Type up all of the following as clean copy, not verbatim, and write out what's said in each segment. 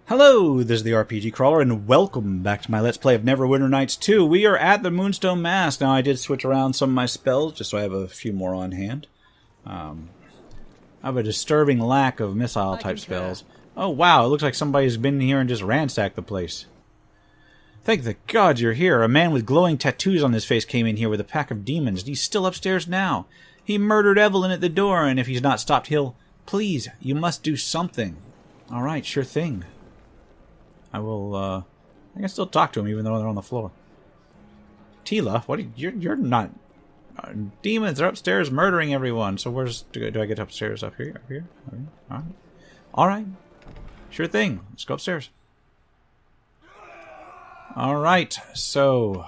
Hello, this is the RPG Crawler, and welcome back to my Let's Play of Neverwinter Nights 2. We are at the Moonstone Mask. Now, I did switch around some of my spells, just so I have a few more on hand. I have a disturbing lack of missile-type spells. Oh, wow, it looks like somebody's been here and just ransacked the place. Thank the gods you're here. A man with glowing tattoos on his face came in here with a pack of demons, and he's still upstairs now. He murdered Evelyn at the door, and if he's not stopped, he'll... Please, you must do something. All right, sure thing. I will, I can still talk to him even though they're on the floor. Tila, what? You're not... demons are upstairs murdering everyone. So where's... Do I get upstairs? Up here? Up here? Alright. Alright. Sure thing. Let's go upstairs. Alright, so...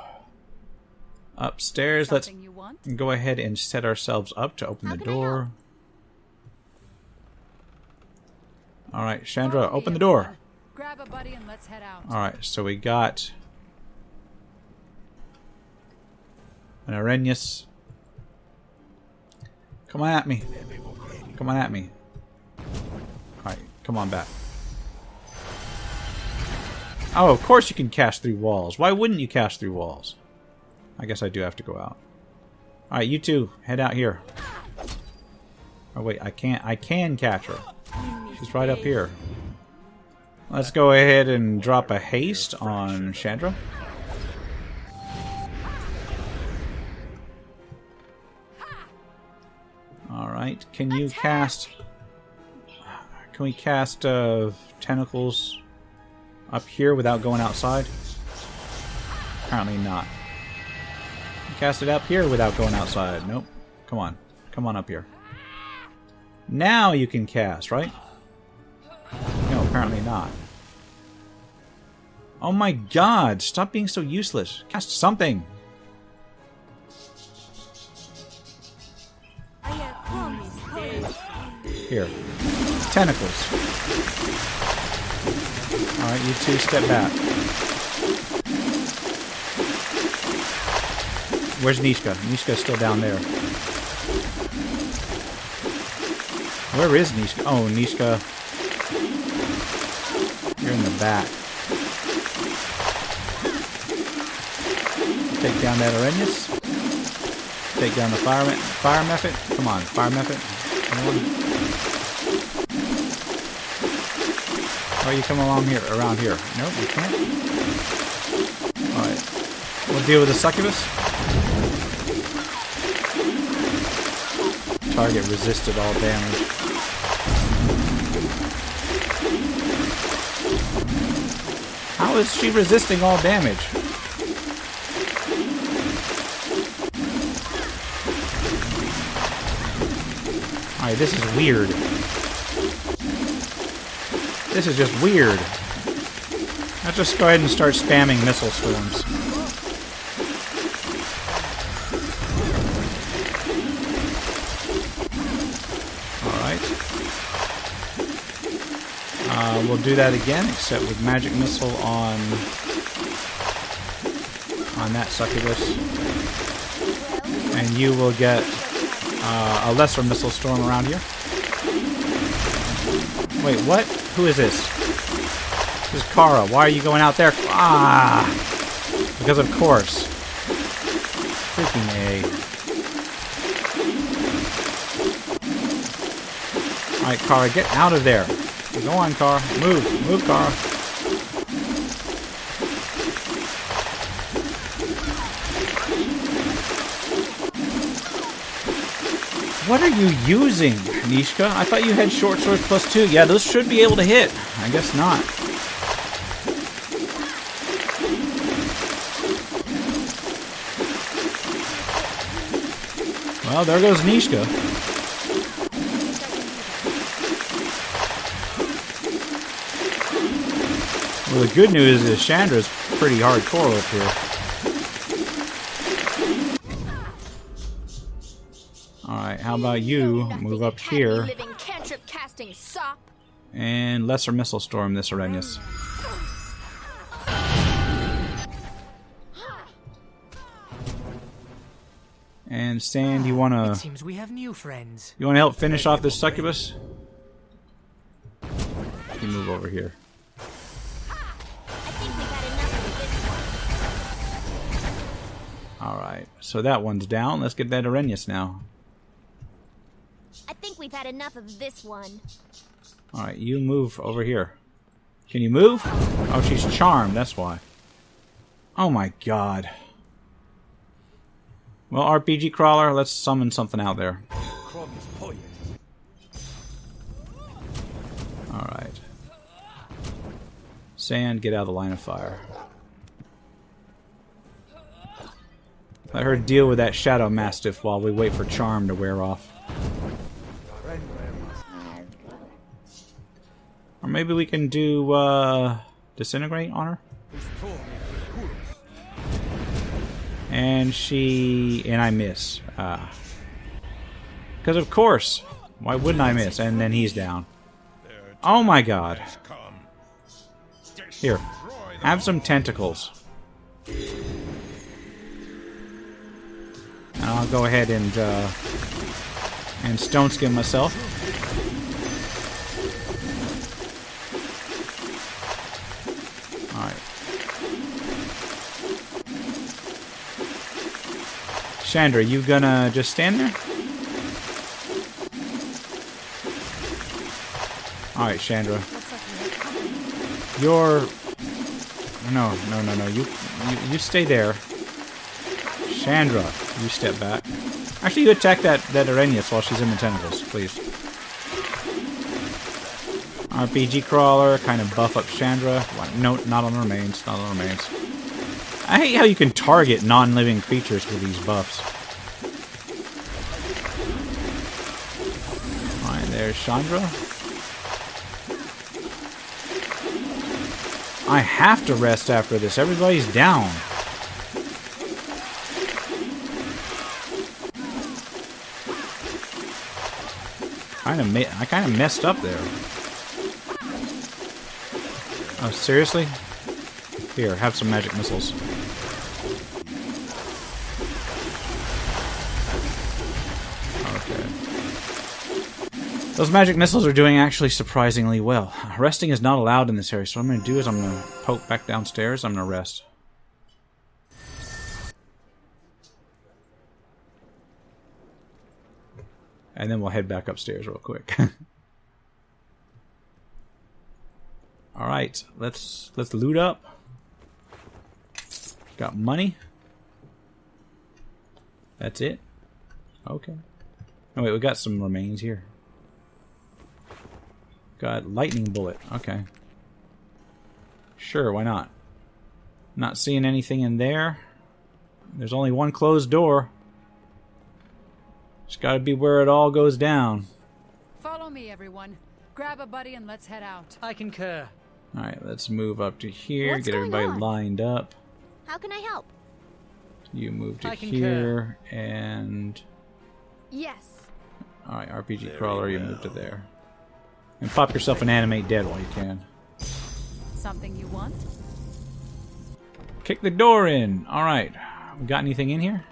Upstairs, let's go ahead and set ourselves up to open the door. Alright, Chandra, open the door. Grab a buddy and let's head out. Alright, so we got an Arrhenius. Come on at me. Come on at me. Alright, come on back. Oh, of course you can cast through walls. Why wouldn't you cast through walls? I guess I do have to go out. Alright, you two, head out here. Oh wait, I can catch her. She's right up here. Let's go ahead and drop a haste on Chandra. Alright, can you cast... Can we cast tentacles up here without going outside? Apparently not. Cast it up here without going outside. Nope. Come on. Come on up here. Now you can cast, right? No, apparently not. Oh my god, stop being so useless. Cast something. Here. Tentacles. Alright, you two step back. Where's Nishka? Nishka's still down there. Where is Nishka? Oh, Nishka. You're in the back. Take down that Arrhenius. Take down the fire method. Come on, fire method. Come on. Why are you coming along here? Around here? Nope, you can't. Alright. We'll deal with the succubus. Target resisted all damage. How is she resisting all damage? Alright, this is weird. This is just weird. Let's just go ahead and start spamming missile storms. We'll do that again, except with magic missile on that succubus, and you will get a lesser missile storm around here. Wait, what? Who is this? This is Kara. Why are you going out there? Ah, because of course. Freaking A. All right, Kara, get out of there. Go on, Kara. Move. Move, Kara. What are you using, Nishka? I thought you had short sword +2. Yeah, those should be able to hit. I guess not. Well, there goes Nishka. Well, the good news is Chandra's pretty hardcore up here. Alright, how about you move up here and lesser missile storm this Arrhenius. And Sand, you wanna... It seems we have new friends. You wanna help finish off this succubus? You move over here. Alright, so that one's down. Let's get that Arrhenius now. I think we've had enough of this one. Alright, you move over here. Can you move? Oh, she's charmed, that's why. Oh my god. Well, RPG Crawler, let's summon something out there. Alright. Sand, get out of the line of fire. Let her deal with that Shadow Mastiff while we wait for Charm to wear off. Or maybe we can do, Disintegrate on her? And I miss. Because of course. Why wouldn't I miss? And then he's down. Oh my god. Here. Have some tentacles. And I'll go ahead and stone skin myself. Alright. Chandra, you gonna just stand there? Alright, Chandra. You're... No. You stay there. Chandra, you step back. Actually, you attack that Arrhenius while she's in the tentacles, please. RPG Crawler, kind of buff up Chandra. No, not on the remains. Not on the remains. I hate how you can target non-living creatures with these buffs. Alright, there's Chandra. I have to rest after this. Everybody's down. I kind of messed up there. Oh, seriously? Here, have some magic missiles. Okay. Those magic missiles are doing actually surprisingly well. Resting is not allowed in this area, so what I'm going to do is I'm going to poke back downstairs. I'm going to rest. And then we'll head back upstairs real quick. Alright, let's loot up. Got money. That's it? Okay. Oh wait, we got some remains here. Got lightning bullet. Okay. Sure, why not? Not seeing anything in there. There's only one closed door. It's gotta be where it all goes down. Follow me, everyone. Grab a buddy and let's head out. I concur. Alright, let's move up to here. What's get going everybody on? lined up. How can I help? You move to I concur. here, and... Yes. Alright, RPG Crawler, you move to there. And pop yourself an animate dead while you can. Something you want? Kick the door in! Alright. We got anything in here?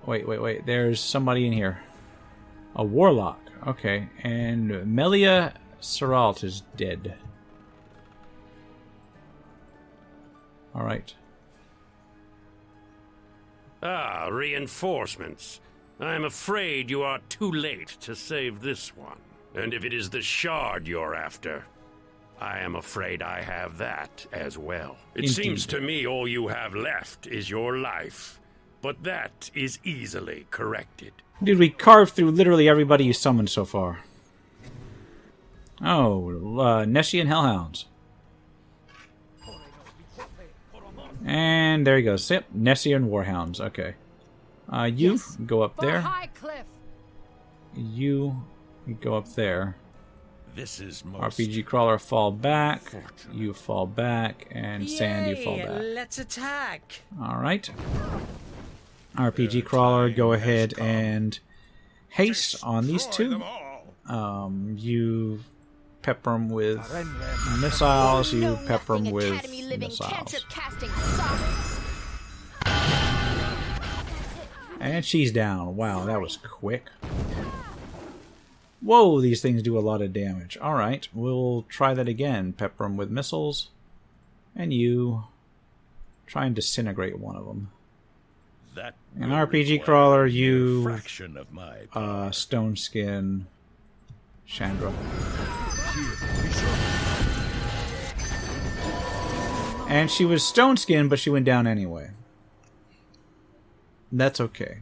Wait. There's somebody in here. A warlock. Okay. And Melia Seralt is dead. Alright. Ah, reinforcements. I am afraid you are too late to save this one. And if it is the shard you're after, I am afraid I have that as well. It seems to me all you have left is your life. But that is easily corrected. Dude, we carved through literally everybody you summoned so far. Oh, Neshian Hellhounds. And there he goes. Yep, Nessian Warhounds. Okay. You go up For there. high cliff. You go up there. This is most RPG Crawler fall back. You fall back. And Sand, you fall Yay, back. let's attack. Alright. RPG Crawler, go ahead and haste on these two. You pepper them with missiles. You pepper them with missiles. And she's down. Wow, that was quick. Whoa, these things do a lot of damage. Alright, we'll try that again. Pepper them with missiles. And you Try and disintegrate one of them. That An will RPG require crawler, a mere you fraction of my Stone Skin, Chandra. And she was Stone Skin, but she went down anyway. That's okay.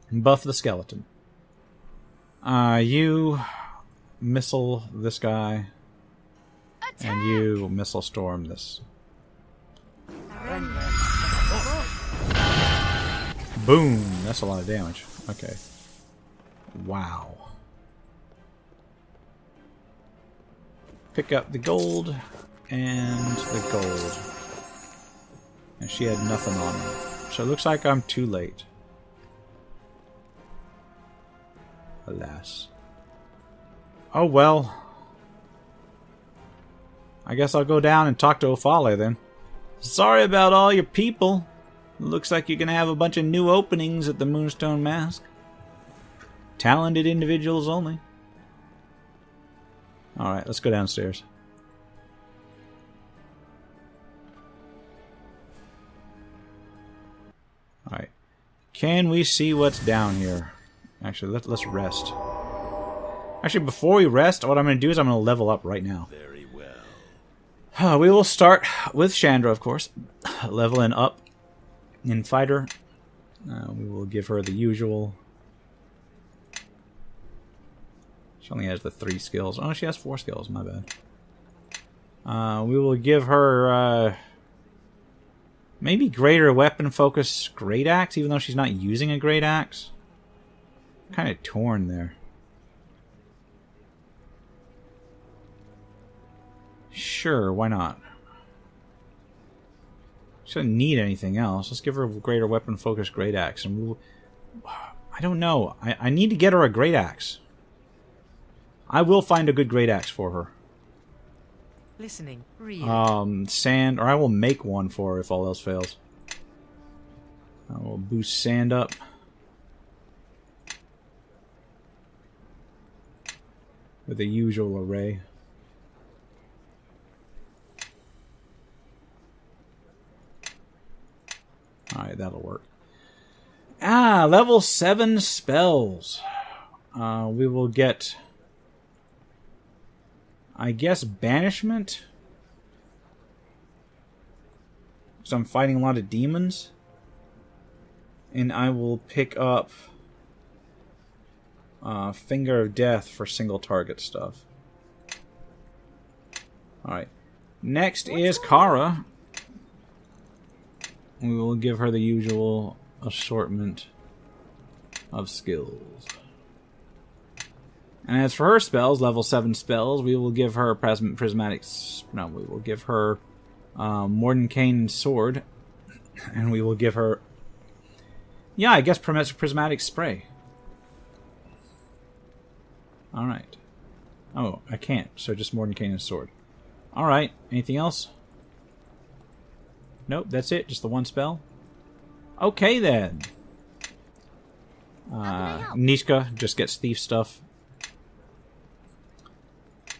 Buff the skeleton. You missile this guy. Attack! And you missile storm this. Boom! That's a lot of damage. Okay. Wow. Pick up the gold and the gold. And she had nothing on her. So it looks like I'm too late. Alas. Oh well. I guess I'll go down and talk to Ophale then. Sorry about all your people. Looks like you're gonna have a bunch of new openings at the Moonstone Mask. Talented individuals only. Alright, let's go downstairs. Alright. Can we see what's down here? Actually, let's rest. Actually, before we rest, what I'm going to do is I'm going to level up right now. Very well. We will start with Chandra, of course. Leveling up in Fighter. We will give her the usual. She only has the 3 skills. Oh, she has 4 skills. My bad. We will give her maybe greater weapon focus Great Axe, even though she's not using a Great Axe. Kind of torn there. Sure, why not? She doesn't need anything else. Let's give her a greater weapon focus Great Axe. And we'll, I don't know. I need to get her a Great Axe. I will find a good Great Axe for her. Listening. Read. Sand, or I will make one for her if all else fails. I will boost sand up. With the usual array. Alright, that'll work. Level 7 spells. We will get, I guess, Banishment. So I'm fighting a lot of demons. And I will pick up Finger of Death for single target stuff. Alright. Next is Kara. We will give her the usual assortment of skills. And as for her spells, level 7 spells, we will give her prismatic... No, we will give her Mordenkainen Sword. And we will give her... Yeah, I guess prismatic spray. Alright. Oh, I can't, so just Mordenkainen Sword. Alright, anything else? Nope, that's it. Just the one spell. Okay, then. Nishka just gets thief stuff.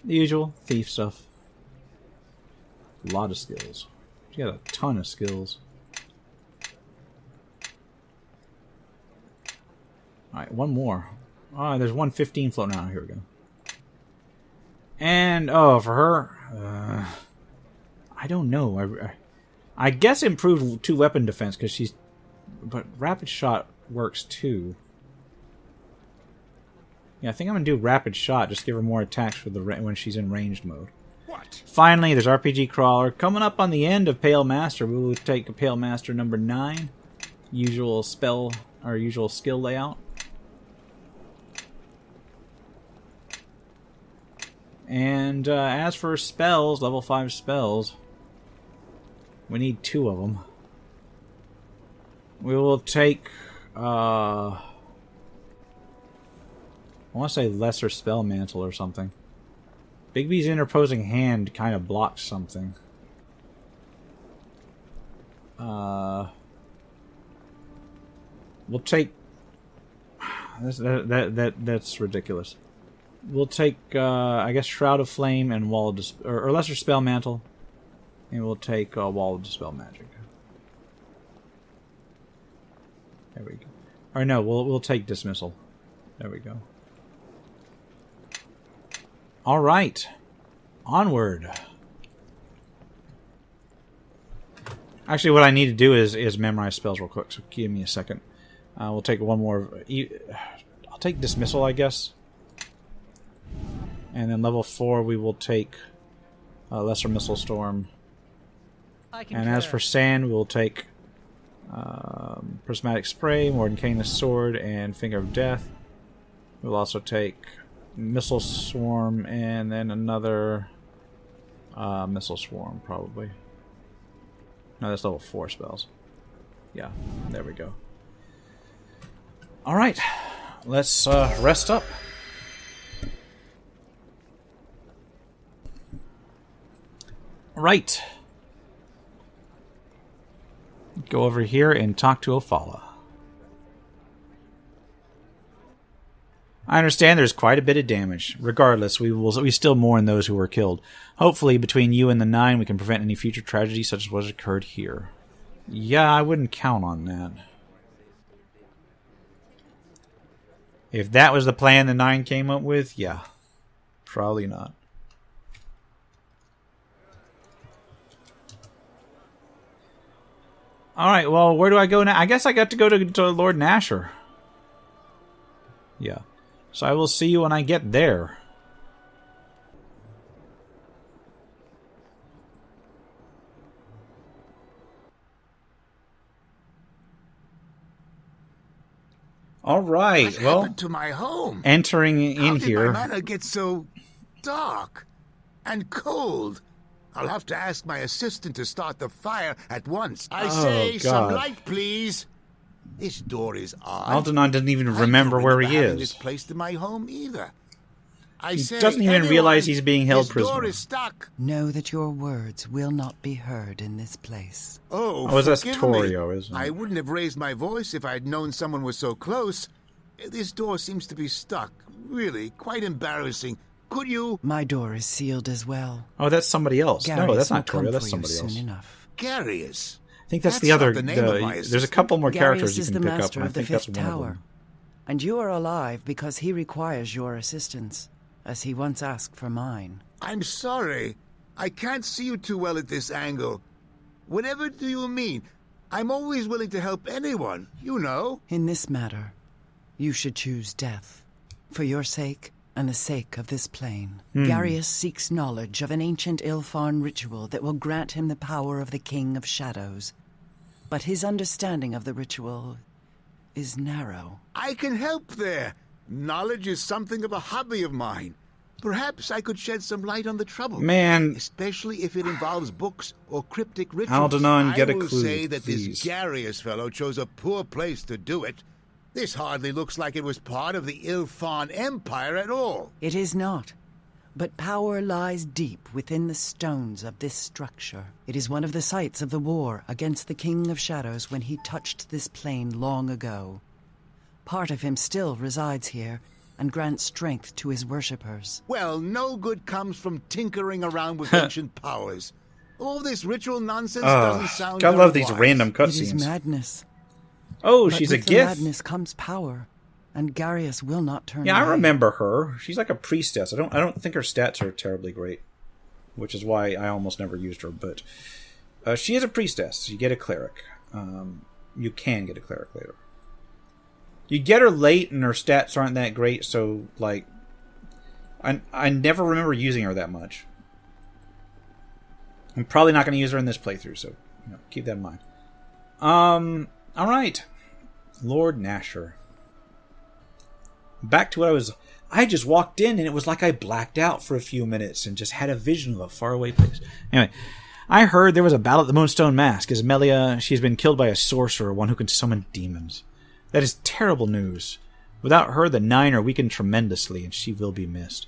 The usual thief stuff. A lot of skills. She got a ton of skills. Alright, one more. Oh, there's 115 floating out. Here we go. And, oh, for her, I don't know. I guess improved 2 weapon defense because she's... But rapid shot works too. Yeah, I think I'm going to do rapid shot. Just give her more attacks for the when she's in ranged mode. What? Finally, there's RPG Crawler. Coming up on the end of Pale Master, we will take a Pale Master number 9. Usual spell, or usual skill layout. And as for spells, level 5 spells, we need 2 of them. We will take, I want to say Lesser Spell Mantle or something. Bigby's interposing hand kind of blocks something. We'll take... That's ridiculous. We'll take, I guess, Shroud of Flame and Wall of or Lesser Spell Mantle. And we'll take Wall of Dispel Magic. There we go. Or no, we'll take Dismissal. There we go. Alright. Onward. Actually, what I need to do is memorize spells real quick, so give me a second. We'll take one more. I'll take Dismissal, I guess. And then level 4, we will take Lesser Missile Storm. And as for Sand, we will take Prismatic Spray, Mordenkainen's Sword, and Finger of Death. We'll also take Missile Swarm, and then another Missile Swarm, probably. No, that's level 4 spells. Yeah, there we go. Alright, let's rest up. Right. Go over here and talk to Ophala. I understand there's quite a bit of damage. Regardless, we still mourn those who were killed. Hopefully, between you and the 9, we can prevent any future tragedy such as what has occurred here. Yeah, I wouldn't count on that. If that was the plan the 9 came up with, yeah. Probably not. Alright, well, where do I go now? I guess I got to go to Lord Nasher. Yeah. So I will see you when I get there. Alright, What well, happened to my home? entering in How did here. my manor get so dark and cold? I'll have to ask my assistant to start the fire at once. I say, some God. light, please. This door is odd. Algernon doesn't even I don't remember where he having this is. placed in my home either. I He say, doesn't even realize he's being held this door prisoner. is stuck. Know that your words will not be heard in this place. Oh, that's forgive Torio, me. isn't it? I wouldn't have raised my voice if I'd known someone was so close. This door seems to be stuck. Really, quite embarrassing. Could you... My door is sealed as well. Oh, that's somebody else. No, Garius that's will not come Torio. That's for you somebody else. soon enough. Garius? I think that's the That's other. not the name of my There's a assistant. couple more characters Garius you is can the pick up, master and I of the think that's fifth one of tower. them. And you are alive because he requires your assistance, as he once asked for mine. I'm sorry. I can't see you too well at this angle. Whatever do you mean? I'm always willing to help anyone, you know. In this matter, you should choose death. For your sake, and the sake of this plane. Garius seeks knowledge of an ancient Ilfarn ritual that will grant him the power of the King of Shadows. But his understanding of the ritual is narrow. I can help there. Knowledge is something of a hobby of mine. Perhaps I could shed some light on the trouble. Man, Especially if it involves books or cryptic rituals. Algernon, get a I will clue, say that please. this Garius fellow chose a poor place to do it. This hardly looks like it was part of the Ilfarn Empire at all. It is not. But power lies deep within the stones of this structure. It is one of the sites of the war against the King of Shadows when he touched this plane long ago. Part of him still resides here and grants strength to his worshippers. Well, no good comes from tinkering around with ancient powers. All this ritual nonsense doesn't sound God, I very love these wise. random It is cutscenes. madness. Oh, But she's a with the gift. madness comes power, and Garius will not turn Yeah, I away. remember her. She's like a priestess. I don't think her stats are terribly great, which is why I almost never used her. But she is a priestess. You get a cleric. You can get a cleric later. You get her late, and her stats aren't that great. So, like, I never remember using her that much. I'm probably not going to use her in this playthrough, so keep that in mind. All right, Lord Nasher. Back to what I just walked in and it was like I blacked out for a few minutes and just had a vision of a faraway place. Anyway, I heard there was a battle at the Moonstone Mask. Ismelia, she's been killed by a sorcerer, one who can summon demons. That is terrible news. Without her, the 9 are weakened tremendously and she will be missed.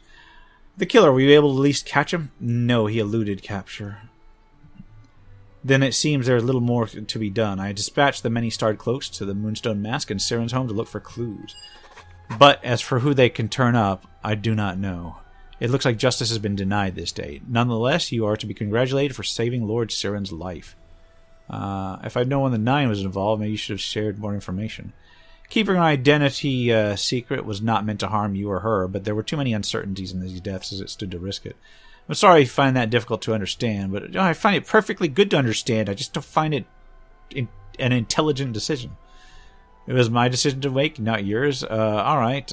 The killer, were you able to at least catch him? No, he eluded capture. Then it seems there is little more to be done. I dispatched the many starred cloaks to the Moonstone Mask and Siren's home to look for clues. But as for who they can turn up, I do not know. It looks like justice has been denied this day. Nonetheless, you are to be congratulated for saving Lord Siren's life. If I'd known when the Nine was involved, maybe you should have shared more information. Keeping her identity secret was not meant to harm you or her, but there were too many uncertainties in these deaths as it stood to risk it. I'm sorry you find that difficult to understand, but I find it perfectly good to understand. I just don't find it an intelligent decision. It was my decision to make, not yours. All right.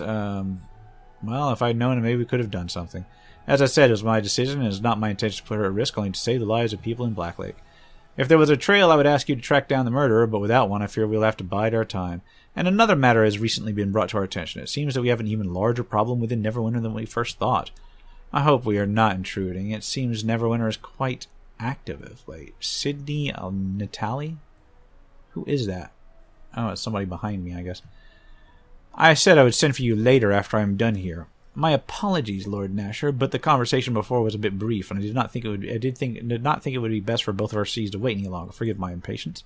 Well, if I'd known, maybe we could have done something. As I said, it was my decision, and it's not my intention to put her at risk, only to save the lives of people in Blacklake. If there was a trail, I would ask you to track down the murderer, but without one, I fear we'll have to bide our time. And another matter has recently been brought to our attention. It seems that we have an even larger problem within Neverwinter than we first thought. I hope we are not intruding. It seems Neverwinter is quite active of late. Sydney Natali? Who is that? Oh, it's somebody behind me, I guess. I said I would send for you later after I am done here. My apologies, Lord Nasher, but the conversation before was a bit brief, and I did not think it would be best for both of our seas to wait any longer. Forgive my impatience.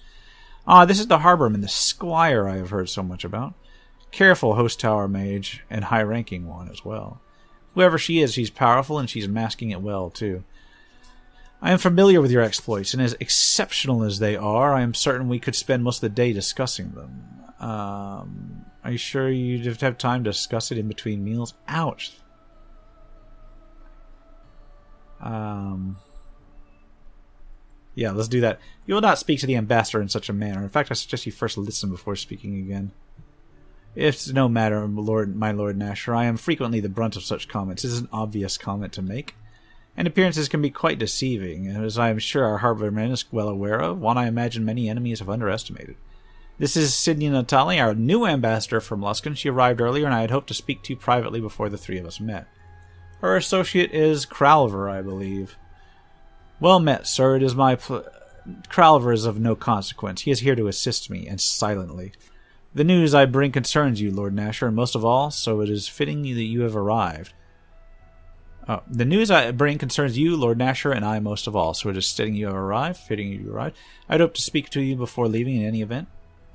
This is the Harborman, the Squire I have heard so much about. Careful host tower mage, and high-ranking one as well. Whoever she is, she's powerful, and she's masking it well, too. I am familiar with your exploits, and as exceptional as they are, I am certain we could spend most of the day discussing them. Are you sure you'd have time to discuss it in between meals? Ouch. Yeah, let's do that. You will not speak to the ambassador in such a manner. In fact, I suggest you first listen before speaking again. It's no matter, my Lord Nasher. I am frequently the brunt of such comments. This is an obvious comment to make. And appearances can be quite deceiving, as I am sure our Harborman is well aware of, one I imagine many enemies have underestimated. This is Sydney Natali, our new ambassador from Luskan. She arrived earlier, and I had hoped to speak to you privately before the three of us met. Her associate is Cralver, I believe. Well met, sir. It is my Cralver is of no consequence. He is here to assist me, and silently. The news I bring concerns you, Lord Nasher, and most of all, so it is fitting that you have arrived. The news I bring concerns you, Lord Nasher, and I most of all, so it is fitting you have arrived. I'd hope to speak to you before leaving in any event.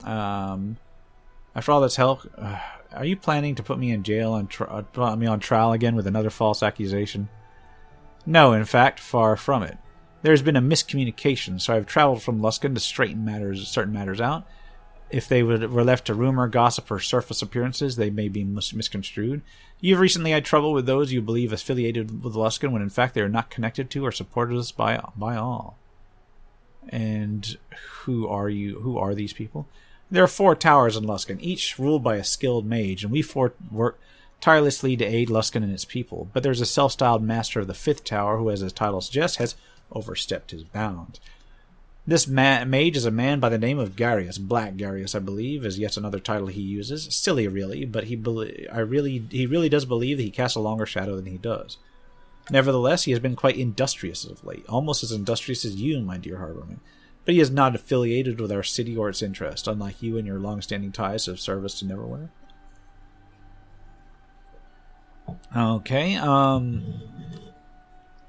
After all this help, are you planning to put me in jail and put me on trial again with another false accusation? No, in fact, far from it. There has been a miscommunication, so I have traveled from Luskan to straighten certain matters out. If they were left to rumor, gossip, or surface appearances, they may be misconstrued. You have recently had trouble with those you believe affiliated with Luskan, when in fact they are not connected to or supported us by all. And who are you? Who are these people? There are 4 towers in Luskan, each ruled by a skilled mage, and we 4 work tirelessly to aid Luskan and its people. But there's a self-styled master of the 5th tower who, as his title suggests, has overstepped his bounds. This mage is a man by the name of Garius, Black Garius, I believe, is yet another title he uses. Silly, really, but he really does believe that he casts a longer shadow than he does. Nevertheless, he has been quite industrious of late, almost as industrious as you, my dear Harborman. But he is not affiliated with our city or its interest, unlike you and your long-standing ties of service to Neverwinter. Okay,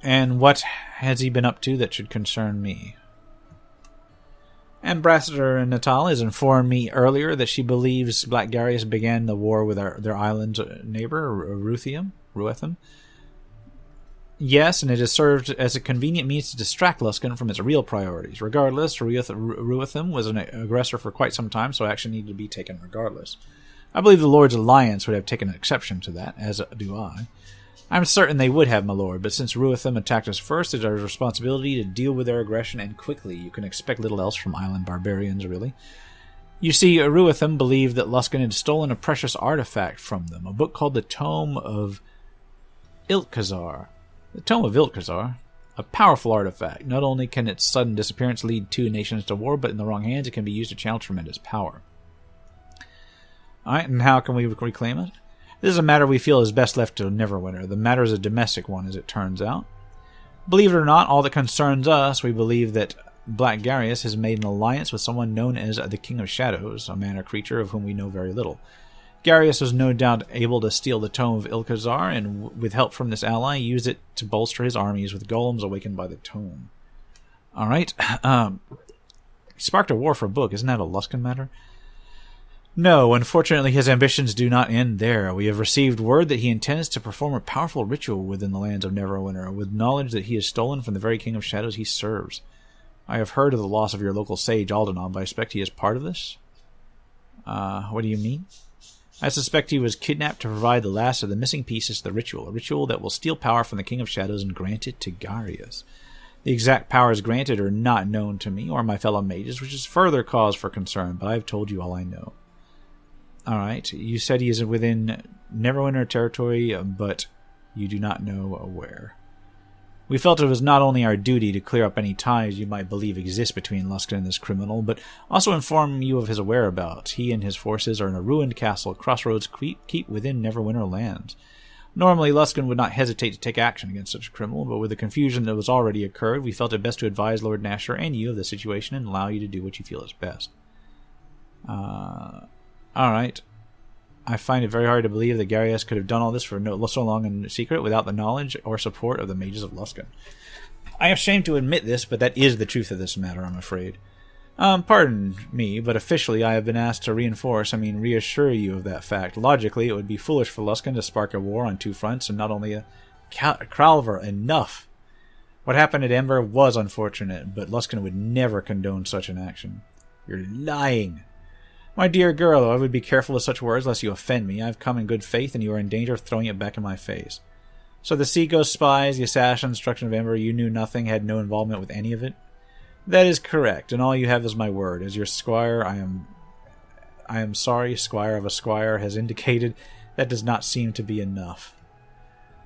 and what has he been up to that should concern me? Ambassador Natal has informed me earlier that she believes Black Garius began the war with their island neighbor, Ruetham. Yes, and it has served as a convenient means to distract Luskan from its real priorities. Regardless, Ruetham was an aggressor for quite some time, so action needed to be taken regardless. I believe the Lord's Alliance would have taken exception to that, as do I. I'm certain they would have, my lord, but since Ruetham attacked us first, it is our responsibility to deal with their aggression, and quickly. You can expect little else from island barbarians, really. You see, Ruetham believed that Luskan had stolen a precious artifact from them, a book called the Tome of Ilkhazar. The Tome of Ilkhazar, a powerful artifact. Not only can its sudden disappearance lead 2 nations to war, but in the wrong hands it can be used to channel tremendous power. Alright, and how can we reclaim it? This is a matter we feel is best left to Neverwinter. The matter is a domestic one, as it turns out. Believe it or not, all that concerns us, we believe that Black Garius has made an alliance with someone known as the King of Shadows, a man or creature of whom we know very little. Garius was no doubt able to steal the Tome of Ilkhazar, and with help from this ally, use it to bolster his armies with golems awakened by the tome. Alright, sparked a war for a book. Isn't that a Luskan matter? No, unfortunately his ambitions do not end there. We have received word that he intends to perform a powerful ritual within the lands of Neverwinter, with knowledge that he is stolen from the very King of Shadows he serves. I have heard of the loss of your local sage, Aldenon, but I suspect he is part of this? What do you mean? I suspect he was kidnapped to provide the last of the missing pieces to the ritual, a ritual that will steal power from the King of Shadows and grant it to Garius. The exact powers granted are not known to me or my fellow mages, which is further cause for concern, but I have told you all I know. Alright, you said he is within Neverwinter territory, but you do not know where. We felt it was not only our duty to clear up any ties you might believe exist between Luskan and this criminal, but also inform you of his whereabouts. He and his forces are in a ruined castle, Crossroads Keep, within Neverwinter lands. Normally, Luskan would not hesitate to take action against such a criminal, but with the confusion that was already occurred, we felt it best to advise Lord Nasher and you of the situation and allow you to do what you feel is best. Alright. I find it very hard to believe that Garius could have done all this for so long in secret without the knowledge or support of the mages of Luskan. I am ashamed to admit this, but that is the truth of this matter, I'm afraid. Pardon me, but officially I have been asked to reassure you of that fact. Logically, it would be foolish for Luskan to spark a war on two fronts, and not only a Kralver, enough. What happened at Ember was unfortunate, but Luskan would never condone such an action. You're lying. My dear girl, I would be careful of such words lest you offend me. I have come in good faith, and you are in danger of throwing it back in my face. So the Seaghost spies, the assassin, destruction of Ember, you knew nothing, had no involvement with any of it? That is correct, and all you have is my word. As your squire, I am sorry, squire of a squire, has indicated that does not seem to be enough.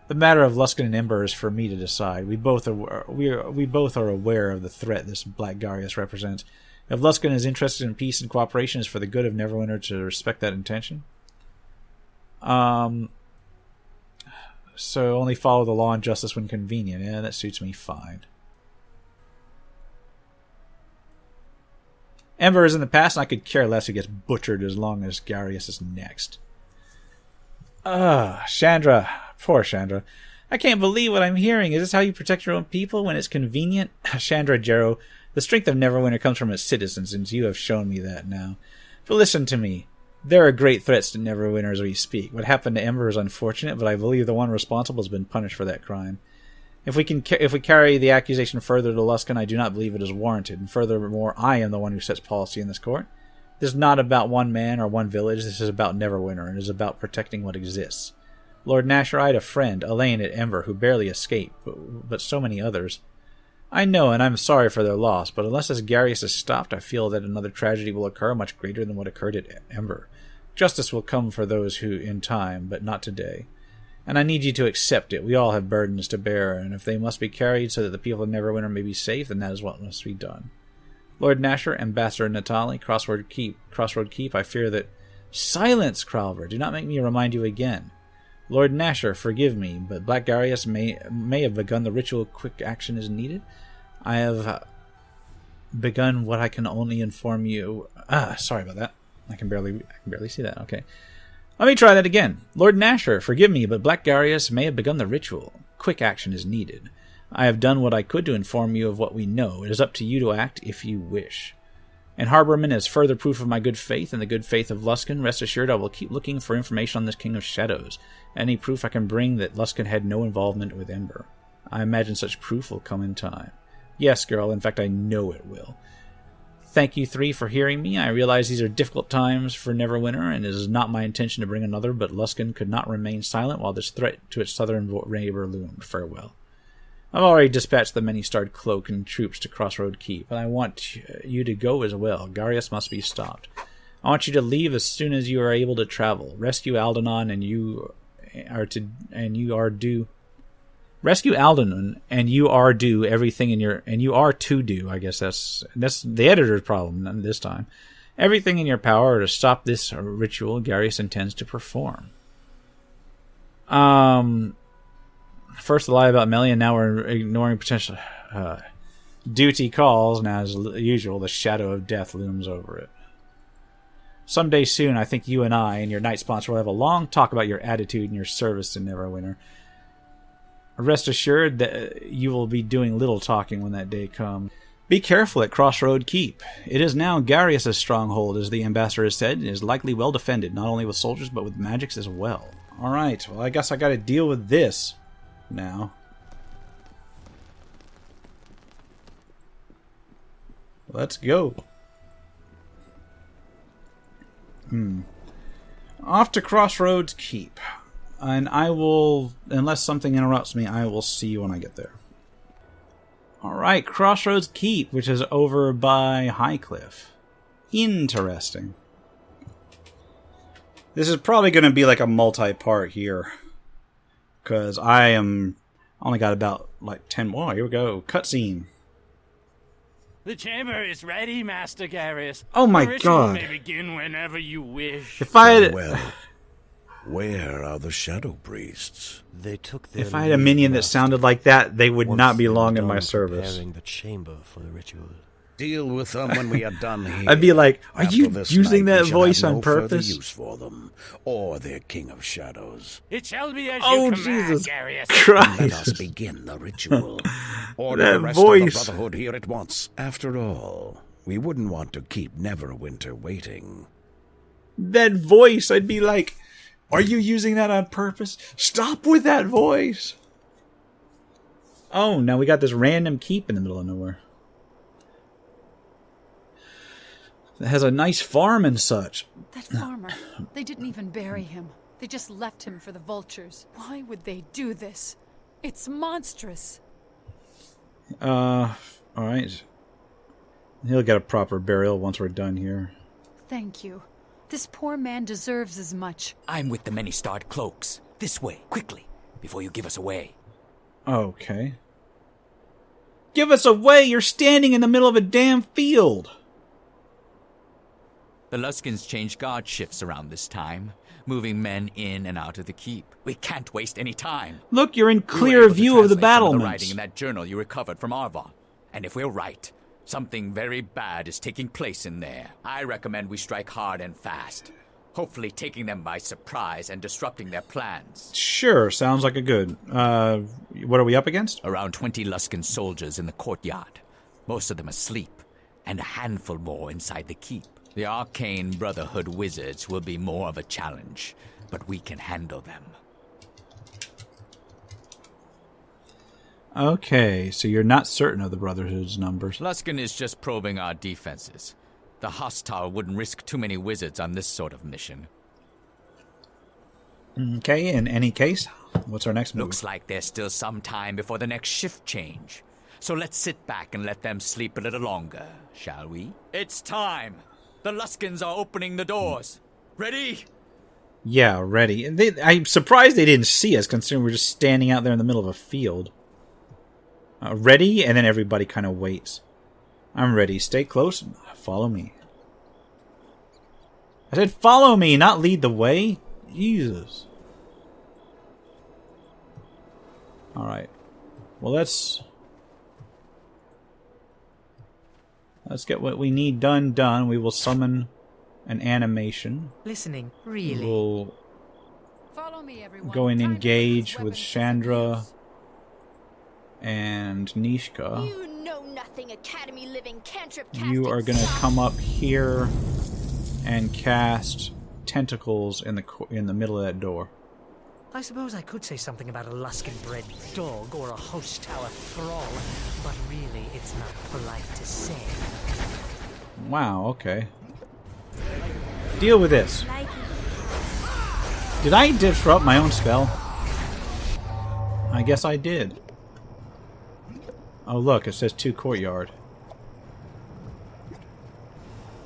The matter of Luskan and Ember is for me to decide. We both are aware of the threat this Black Garius represents. If Luskan is interested in peace and cooperation, is for the good of Neverwinter to respect that intention. So only follow the law and justice when convenient. Yeah, that suits me fine. Ember is in the past, and I could care less who gets butchered as long as Garius is next. Chandra. Poor Chandra. I can't believe what I'm hearing. Is this how you protect your own people when it's convenient? Chandra Jero, the strength of Neverwinter comes from its citizens, and you have shown me that now. But listen to me. There are great threats to Neverwinter as we speak. What happened to Ember is unfortunate, but I believe the one responsible has been punished for that crime. If we carry the accusation further to Luskan, I do not believe it is warranted, and furthermore, I am the one who sets policy in this court. This is not about one man or one village, this is about Neverwinter, and it is about protecting what exists. Lord Nasher, I had a friend, Elaine at Ember, who barely escaped, but so many others. I know, and I'm sorry for their loss, but unless this Garius is stopped, I feel that another tragedy will occur much greater than what occurred at Ember. Justice will come for those who in time, but not today. And I need you to accept it. We all have burdens to bear, and if they must be carried so that the people of Neverwinter may be safe, then that is what must be done. Lord Nasher, Ambassador Natali, Crossroads Keep, I fear that... Silence, Kralver! Do not make me remind you again. Lord Nasher, forgive me, but Black Garius may have begun the ritual. Quick action is needed. I have begun what I can only inform you... sorry about that. I can barely see that. Okay. Let me try that again. Lord Nasher, forgive me, but Black Garius may have begun the ritual. Quick action is needed. I have done what I could to inform you of what we know. It is up to you to act if you wish. And Harborman is further proof of my good faith and the good faith of Luskan. Rest assured I will keep looking for information on this King of Shadows. Any proof I can bring that Luskan had no involvement with Ember. I imagine such proof will come in time. Yes, girl, in fact I know it will. Thank you three for hearing me. I realize these are difficult times for Neverwinter, and it is not my intention to bring another, but Luskan could not remain silent while this threat to its southern neighbor loomed. Farewell. I've already dispatched the many-starred cloak and troops to Crossroads Keep, and I want you to go as well. Garius must be stopped. I want you to leave as soon as you are able to travel. Rescue Aldenon, and you are due everything in your, and you are to do, I guess that's the editor's problem this time. Everything in your power to stop this ritual Garius intends to perform. First the lie about Melly, and now we're ignoring potential duty calls, and as usual, the shadow of death looms over it. Someday soon, I think you and I and your night sponsor will have a long talk about your attitude and your service to Neverwinter. Rest assured that you will be doing little talking when that day comes. Be careful at Crossroads Keep. It is now Garius' stronghold, as the ambassador has said, and is likely well defended, not only with soldiers, but with magics as well. Alright, well I guess I gotta deal with this now. Let's go. Off to Crossroads Keep. And I will, unless something interrupts me, I will see you when I get there. Alright, Crossroads Keep, which is over by Highcliff. Interesting. This is probably going to be like a multi-part here. Because I only got about like 10 more. Here we go. Cutscene. The chamber is ready, Master Garius. Oh my The ritual god. may begin whenever you wish. If I had... Well, where are the shadow priests? They took their If I had a leave, minion that Master. sounded like that, they would Once not be they were long in my done service. preparing the chamber for the ritual. Deal with them when we are done here. I'd be like, are After you this using night, that we shall voice have on no further purpose? use for them, or their king of shadows. It shall be as Oh, you command, Jesus Garius. Let us Christ. begin the ritual. Order That the rest voice. of the Brotherhood here at once. After all, we wouldn't want to keep Neverwinter waiting. That voice, I'd be like, are you using that on purpose? Stop with that voice. Oh, now we got this random keep in the middle of nowhere. It has a nice farm and such. That farmer. They didn't even bury him. They just left him for the vultures. Why would they do this? It's monstrous. Alright. He'll get a proper burial once we're done here. Thank you. This poor man deserves as much. I'm with the many-starred cloaks. This way, quickly, before you give us away. Okay. Give us away! You're standing in the middle of a damn field! The Luskins changed guard shifts around this time, moving men in and out of the keep. We can't waste any time. Look, you're in We were clear able to view of the translate some of the writing battlements. in that journal you recovered from Arvon. And if we're right, something very bad is taking place in there. I recommend we strike hard and fast, hopefully taking them by surprise and disrupting their plans. Sure, sounds like a good. What are we up against? Around 20 Luskin soldiers in the courtyard, most of them asleep, and a handful more inside the keep. The Arcane Brotherhood wizards will be more of a challenge, but we can handle them. Okay, so you're not certain of the Brotherhood's numbers. Luskin is just probing our defenses. The hostile wouldn't risk too many wizards on this sort of mission. Okay, in any case, what's our next move? Looks like there's still some time before the next shift change. So let's sit back and let them sleep a little longer, shall we? It's time! The Luskins are opening the doors. Ready? Yeah, ready. I'm surprised they didn't see us, considering we're just standing out there in the middle of a field. Ready, and then everybody kind of waits. I'm ready. Stay close and follow me. I said follow me, not lead the way. Jesus. Alright. Well, let's get what we need done. We will summon an animation. Listening, really? We'll Follow me, everyone. go and Time to engage use with weapons as Chandra abuse. and Nishka. You know nothing, Academy living cantrip. You are going to come up here and cast tentacles in the middle of that door. I suppose I could say something about a Luskin-bred dog or a host tower thrall, but really it's not polite to say. Wow, okay. Deal with this. Like Did I disrupt my own spell? I guess I did. Oh look, it says 2 Courtyard.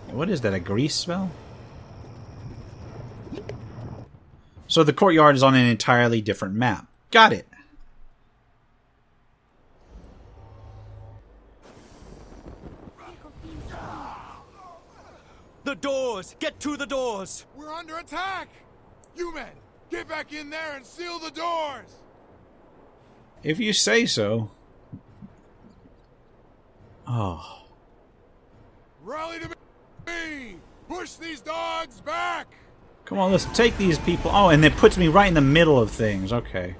What is that, a grease spell? So the Courtyard is on an entirely different map. Got it. The doors! Get to the doors! We're under attack! You men, get back in there and seal the doors! If you say so. Oh. Rally to me! Push these dogs back! Come on, let's take these people. Oh, and it puts me right in the middle of things. Okay.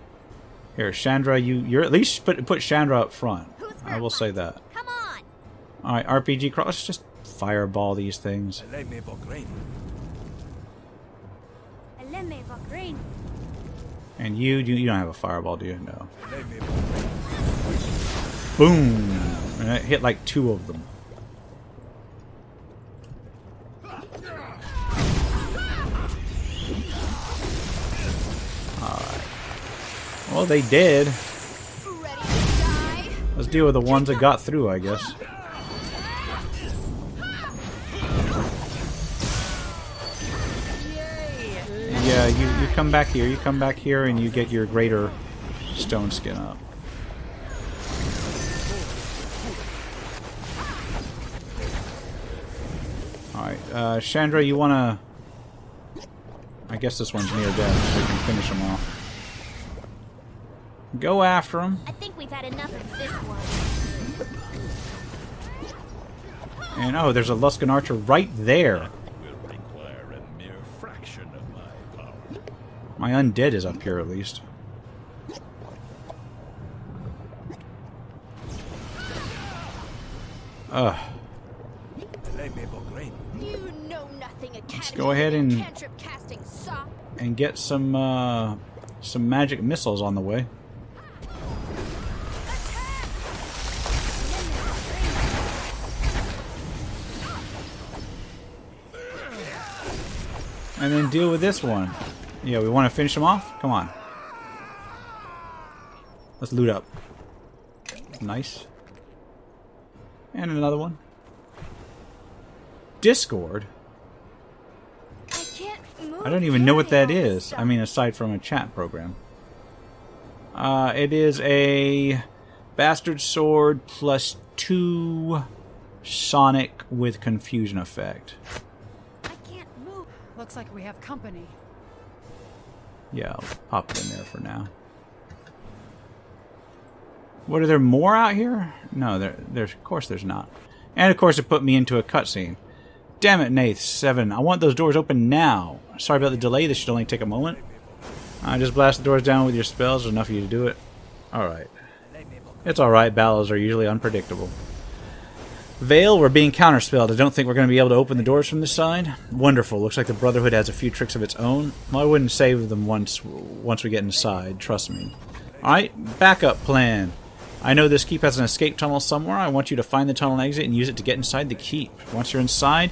Here, Chandra, you're at least put Chandra up front. I will say that. Come on! Alright, RPG crawl. Let's just fireball these things. And you don't have a fireball, do you? No. Boom! And it hit like 2 of them. Alright. Well, they did. Let's deal with the ones that got through, I guess. Yeah, you come back here. You come back here and you get your greater stone skin up. Alright, Chandra, you wanna... I guess this one's near death, so you can finish them off. Go after him. I think we've had enough of this one. And oh, there's a Luskan archer right there. My undead is up here at least. Ugh. You know nothing, Let's go ahead and get some magic missiles on the way. And then deal with this one. Yeah, we want to finish him off? Come on. Let's loot up. Nice. And another one. Discord? I don't even know what that is. I mean, aside from a chat program. It is a Bastard Sword plus 2 Sonic with confusion effect. Looks like we have company. Yeah, I'll pop it in there for now. What, are there more out here? No, there's of course there's not. And of course it put me into a cutscene. Damn it, Nath 7. I want those doors open now. Sorry about the delay. This should only take a moment. Just blast the doors down with your spells. There's enough of you to do it. Alright. It's alright. Battles are usually unpredictable. Vale, we're being counterspelled. I don't think we're going to be able to open the doors from this side. Wonderful. Looks like the Brotherhood has a few tricks of its own. Well, I wouldn't save them once we get inside. Trust me. Alright, backup plan. I know this keep has an escape tunnel somewhere. I want you to find the tunnel exit and use it to get inside the keep. Once you're inside,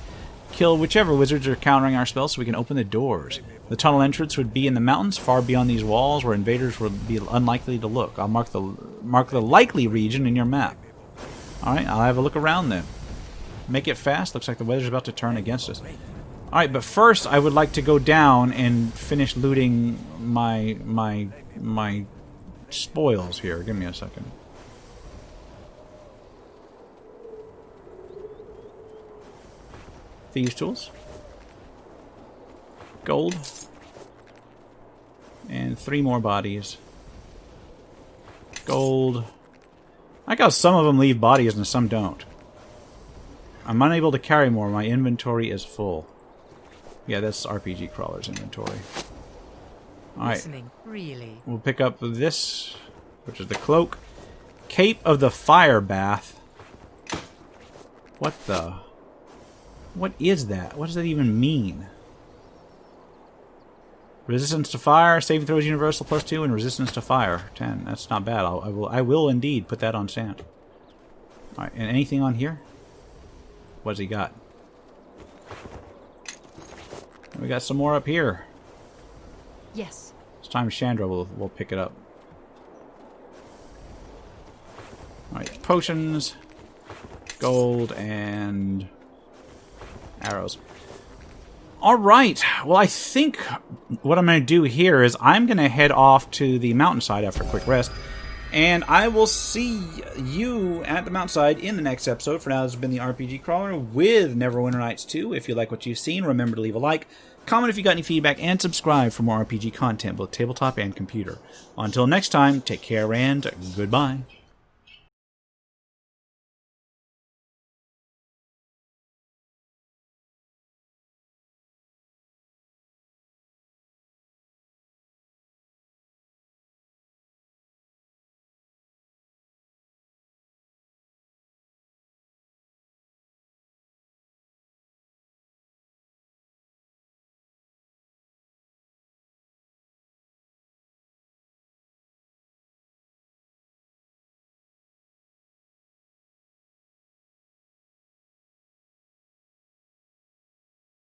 kill whichever wizards are countering our spells so we can open the doors. The tunnel entrance would be in the mountains, far beyond these walls, where invaders would be unlikely to look. I'll mark the likely region in your map. Alright, I'll have a look around then. Make it fast. Looks like the weather's about to turn against us. Alright, but first I would like to go down and finish looting my spoils here. Give me a second. Thieves' tools. Gold. And 3 more bodies. Gold. I like how some of them leave bodies and some don't. I'm unable to carry more. My inventory is full. Yeah, that's RPG Crawler's inventory. Alright. Really? We'll pick up this, which is the cloak. Cape of the Fire Bath. What the... What is that? What does that even mean? Resistance to fire, saving throws universal +2, and resistance to fire 10. That's not bad. I will indeed put that on Sand. Alright, and anything on here? What's he got? We got some more up here. Yes. It's time Chandra will pick it up. Alright, potions, gold, and arrows. Alright, well I think what I'm going to do here is I'm going to head off to the mountainside after a quick rest, and I will see you at the mountainside in the next episode. For now, this has been the RPG Crawler with Neverwinter Nights 2. If you like what you've seen, remember to leave a like, comment if you got any feedback, and subscribe for more RPG content, both tabletop and computer. Until next time, take care and goodbye.